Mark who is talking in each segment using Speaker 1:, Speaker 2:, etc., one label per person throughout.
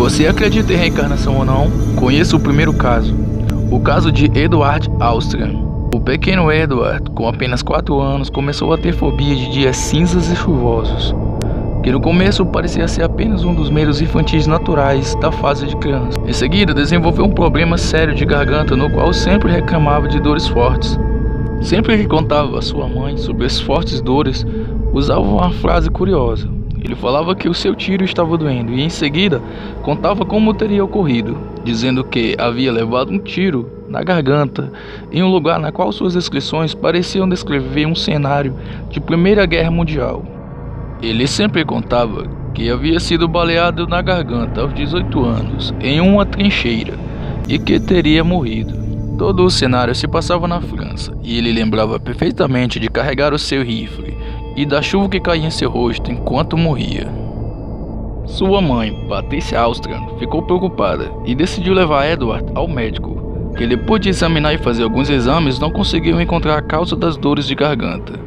Speaker 1: Você acredita em reencarnação ou não? Conheça o primeiro caso. O caso de Edward Austrian. O pequeno Edward, com apenas 4 anos, começou a ter fobia de dias cinzas e chuvosos, que no começo parecia ser apenas um dos medos infantis naturais da fase de criança. Em seguida, desenvolveu um problema sério de garganta, no qual sempre reclamava de dores fortes. Sempre que contava a sua mãe sobre as fortes dores, usava uma frase curiosa. Ele falava que o seu tiro estava doendo e em seguida contava como teria ocorrido, dizendo que havia levado um tiro na garganta em um lugar na qual suas descrições pareciam descrever um cenário de Primeira Guerra Mundial. Ele sempre contava que havia sido baleado na garganta aos 18 anos em uma trincheira e que teria morrido. Todo o cenário se passava na França e ele lembrava perfeitamente de carregar o seu rifle e da chuva que caía em seu rosto enquanto morria. Sua mãe, Patricia Austrian, ficou preocupada e decidiu levar Edward ao médico, que depois de examinar e fazer alguns exames não conseguiu encontrar a causa das dores de garganta.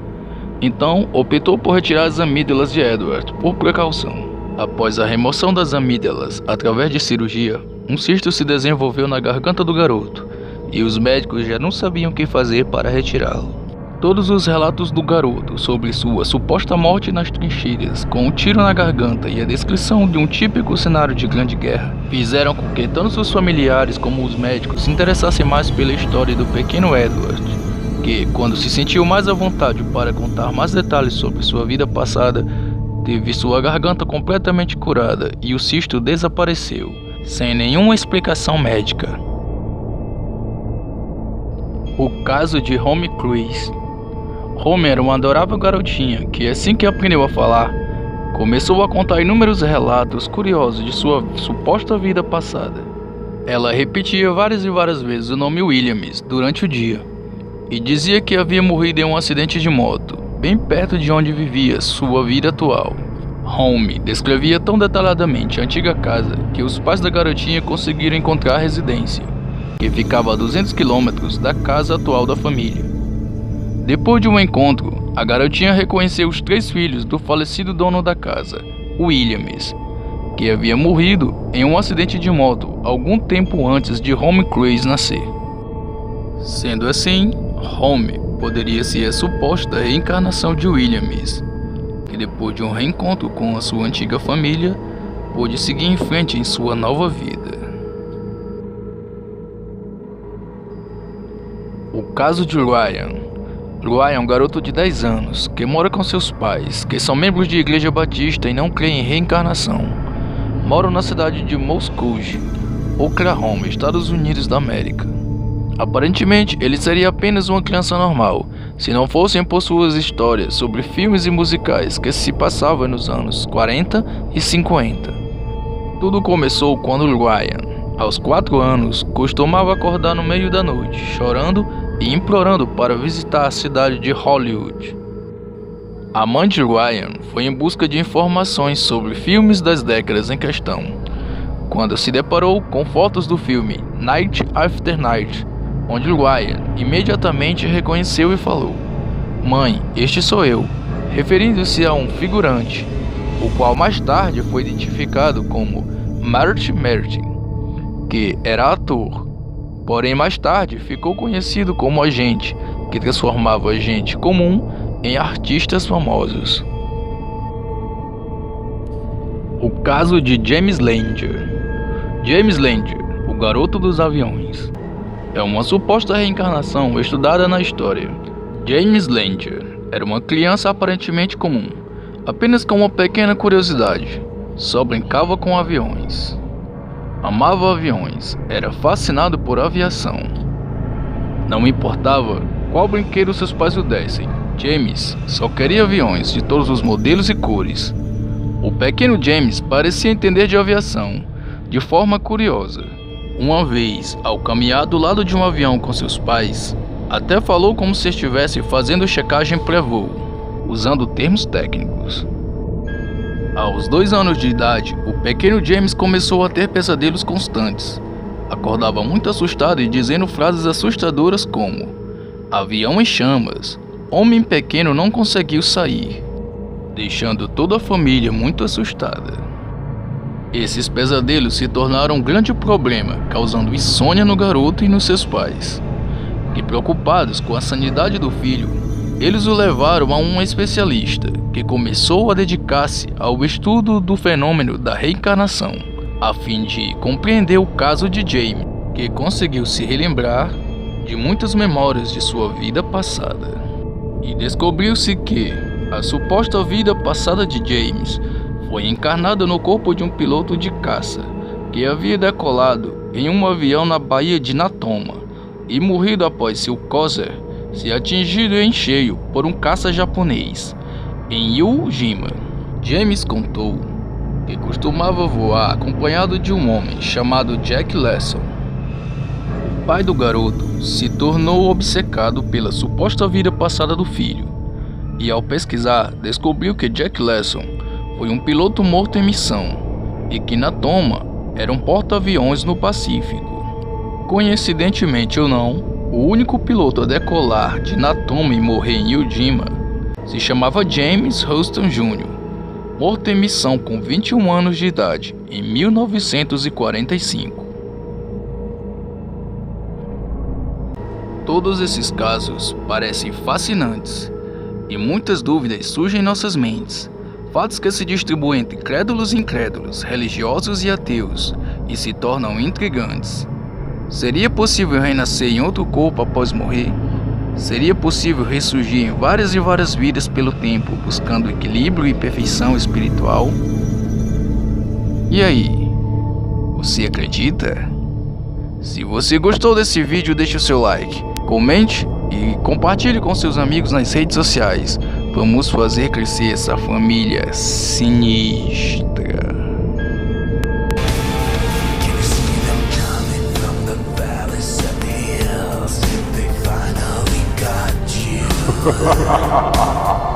Speaker 1: Então, optou por retirar as amígdalas de Edward, por precaução. Após a remoção das amígdalas através de cirurgia, um cisto se desenvolveu na garganta do garoto, e os médicos já não sabiam o que fazer para retirá-lo. Todos os relatos do garoto sobre sua suposta morte nas trincheiras, com um tiro na garganta e a descrição de um típico cenário de grande guerra, fizeram com que tanto os familiares como os médicos se interessassem mais pela história do pequeno Edward, que, quando se sentiu mais à vontade para contar mais detalhes sobre sua vida passada, teve sua garganta completamente curada e o cisto desapareceu, sem nenhuma explicação médica. O caso de Home Cruz. Home era uma adorável garotinha que, assim que aprendeu a falar, começou a contar inúmeros relatos curiosos de sua suposta vida passada. Ela repetia várias e várias vezes o nome Williams durante o dia e dizia que havia morrido em um acidente de moto, bem perto de onde vivia sua vida atual. Home descrevia tão detalhadamente a antiga casa que os pais da garotinha conseguiram encontrar a residência, que ficava a 200 quilômetros da casa atual da família. Depois de um encontro, a garotinha reconheceu os 3 filhos do falecido dono da casa, Williams, que havia morrido em um acidente de moto algum tempo antes de Home Cruz nascer. Sendo assim, Home poderia ser a suposta reencarnação de Williams, que depois de um reencontro com a sua antiga família, pôde seguir em frente em sua nova vida. O caso de Ryan. Ryan é um garoto de 10 anos, que mora com seus pais, que são membros de igreja batista e não creem em reencarnação. Moram na cidade de Muskogee, Oklahoma, Estados Unidos da América. Aparentemente, ele seria apenas uma criança normal, se não fossem por suas histórias sobre filmes e musicais que se passavam nos anos 40 e 50. Tudo começou quando Ryan, aos 4 anos, costumava acordar no meio da noite, chorando e implorando para visitar a cidade de Hollywood. A mãe de Ryan foi em busca de informações sobre filmes das décadas em questão, quando se deparou com fotos do filme Night After Night, onde Ryan imediatamente reconheceu e falou: "Mãe, este sou eu", referindo-se a um figurante, o qual mais tarde foi identificado como Marty Martin, que era ator. Porém, mais tarde ficou conhecido como agente, que transformava gente comum em artistas famosos. O caso de James Langer. James Langer, o garoto dos aviões, é uma suposta reencarnação estudada na história. James Langer era uma criança aparentemente comum, apenas com uma pequena curiosidade: só brincava com aviões. Amava aviões, era fascinado por aviação. Não importava qual brinquedo seus pais o dessem, James só queria aviões de todos os modelos e cores. O pequeno James parecia entender de aviação de forma curiosa. Uma vez, ao caminhar do lado de um avião com seus pais, até falou como se estivesse fazendo checagem pré-voo, usando termos técnicos. Aos 2 anos de idade, o pequeno James começou a ter pesadelos constantes. Acordava muito assustado e dizendo frases assustadoras como: "Avião em chamas", "Homem pequeno não conseguiu sair", deixando toda a família muito assustada. Esses pesadelos se tornaram um grande problema, causando insônia no garoto e nos seus pais, que, preocupados com a sanidade do filho, eles o levaram a um especialista, que começou a dedicar-se ao estudo do fenômeno da reencarnação, a fim de compreender o caso de Jamie, que conseguiu se relembrar de muitas memórias de sua vida passada. E descobriu-se que a suposta vida passada de James foi encarnada no corpo de um piloto de caça que havia decolado em um avião na Baía de Natoma e morrido após seu cruiser ser atingido em cheio por um caça japonês em Iwo Jima. James contou que costumava voar acompanhado de um homem chamado Jack Lesson. O pai do garoto se tornou obcecado pela suposta vida passada do filho, e ao pesquisar descobriu que Jack Lesson foi um piloto morto em missão e que Natoma era um porta-aviões no Pacífico. Coincidentemente ou não, o único piloto a decolar de Natoma e morrer em Iwo Jima se chamava James Houston Jr., morto em missão com 21 anos de idade em 1945. Todos esses casos parecem fascinantes e muitas dúvidas surgem em nossas mentes. Fatos que se distribuem entre crédulos e incrédulos, religiosos e ateus, e se tornam intrigantes. Seria possível renascer em outro corpo após morrer? Seria possível ressurgir em várias e várias vidas pelo tempo, buscando equilíbrio e perfeição espiritual? E aí, você acredita? Se você gostou desse vídeo, deixe o seu like, comente e compartilhe com seus amigos nas redes sociais. Vamos fazer crescer essa família sinistra.
Speaker 2: Ha ha ha ha ha!